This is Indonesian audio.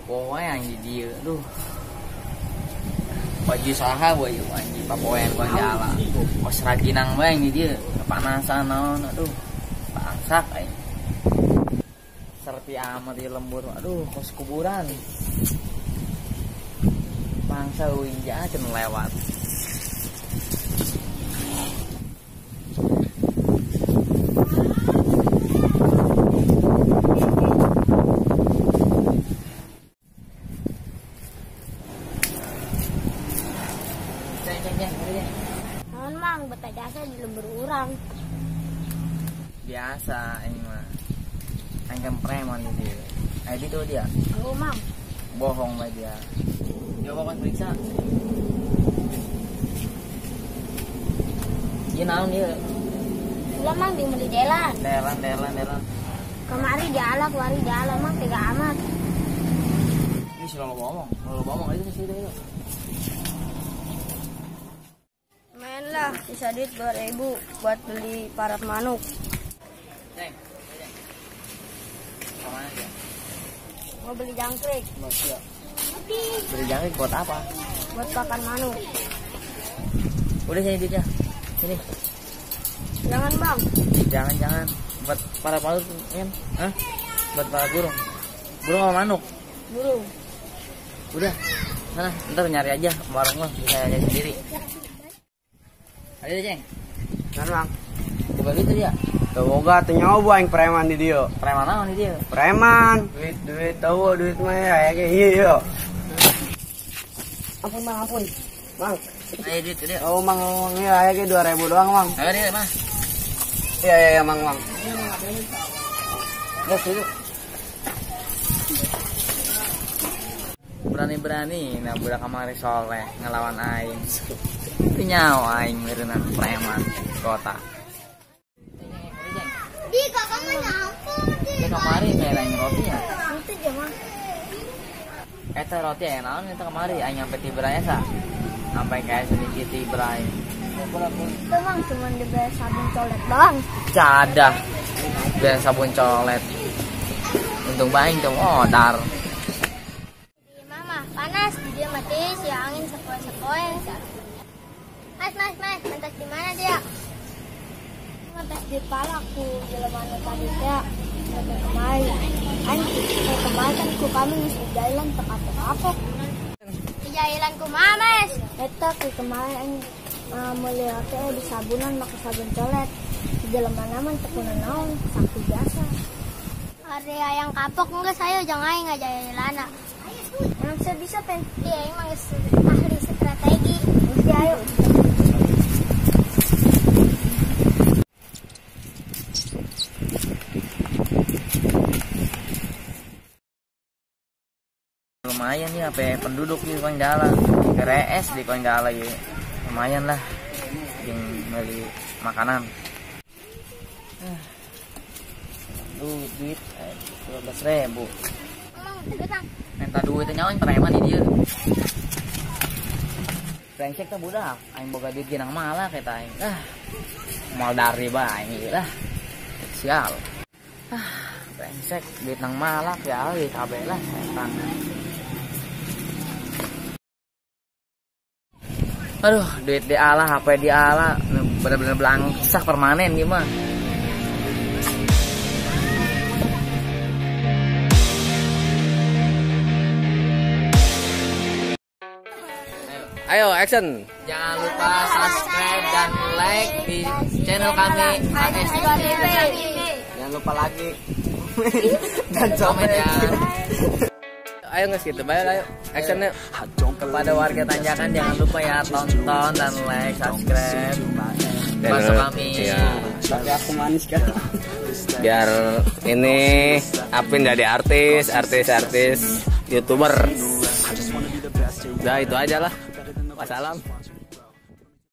papoe anjing dia. Aduh. Baju saha we anjing papoe ku jala. Kos raginang we anjing dia. Kepanasan naon aduh. Bangsak anjing. Serpi amat di lembur. Aduh, kos kuburan. Bangsa uinja cenah lewat. Naon mang beta jasa di lembur urang. Biasa ini mah. Anjing preman dia. Itu dia. Oh mang. Bohong lah dia. Coba kan periksa. Dia naon dia? Ulah mang di meuli delan. Delan. Kemari dialak, wari dialak mang tega amat. Ini selalu ngomong itu sih itu. Main lah, sisa duit 2.000 buat beli parat manuk. Ceng. Kemana dia? Mau beli jangkrik. Masya. Beli jangkrik buat apa? Buat pakan manuk. Udah sini duitnya. Sini. Jangan bang. Jangan. Buat para manuk kan? Hah? Buat para burung. Burung sama manuk. Burung. Udah. Sana, ntar nyari aja warung lo, bisa nyari sendiri. Ayo Ceng. Kan bang. Coba gitu dia. Boga teu nyoba aing preman di dieu. Preman naon dia? Preman. Duit tahu duit mah ya kayak ieu. Ampun bang, ampun. Bang. Ayo duit dia. Oh mang ya kayak 2.000 doang, Bang. Ayo dia mah. Iya, Mang. Bos itu. Berani-berani nah budak kamari soleh ngelawan aing. Pinyao aing meureunna preman kota. Di kakak mah nyampur di. Dia kamari mereng rotinya. Itu jangan. Eta roti aya naon eta kamari aing nyampe tibraya sa. Sampai kayak sedikit tibray. Itu bang cuma dibeli sabun colet doang. Cadah. Biar sabun colet. Untung baing tuh modar. Di mama panas, di dia mati si angin sepoi-sepoi. Mas, mentas di mana dia? Mentas di palaku, jelema tadi teh. Kemarin, kemarin kan ku kami ngisi jailan tekapok-kapok. Jailan ku mames. Eta ku kemarin melihat di sabunan make sabun colet. Di jelema naman tekuna naon, sakti biasa. Ada yang kapok enggak saya jangan enggak jailana. Yang bisa pen dia emang ahli strategi. Mesti ayo. Lumayan ya apa penduduk di Konjala KRS di Konjala ya lumayan lah yang beli makanan duit 12.000 minta duit nyawa yang preman di dia brengsek tuh budak aing boga duit ginang malah kita aing mal dari bae lah sial brengsek duit nang malak ya di kabeh lah setan. Aduh, duit di ala, HP di ala, bener-bener belangsak permanen gimana? Ayo action. Jangan lupa subscribe dan like di channel kami AS. Jangan lupa lagi. Dan Komen ya. Ayo nges gitu, ayo actionnya. Kepada warga Tanjakan jangan lupa ya tonton dan like, subscribe. Masuk kami. Iya. Tapi aku manis kan. Biar ini Apin jadi artis YouTuber. Udah itu aja lah. Wassalam.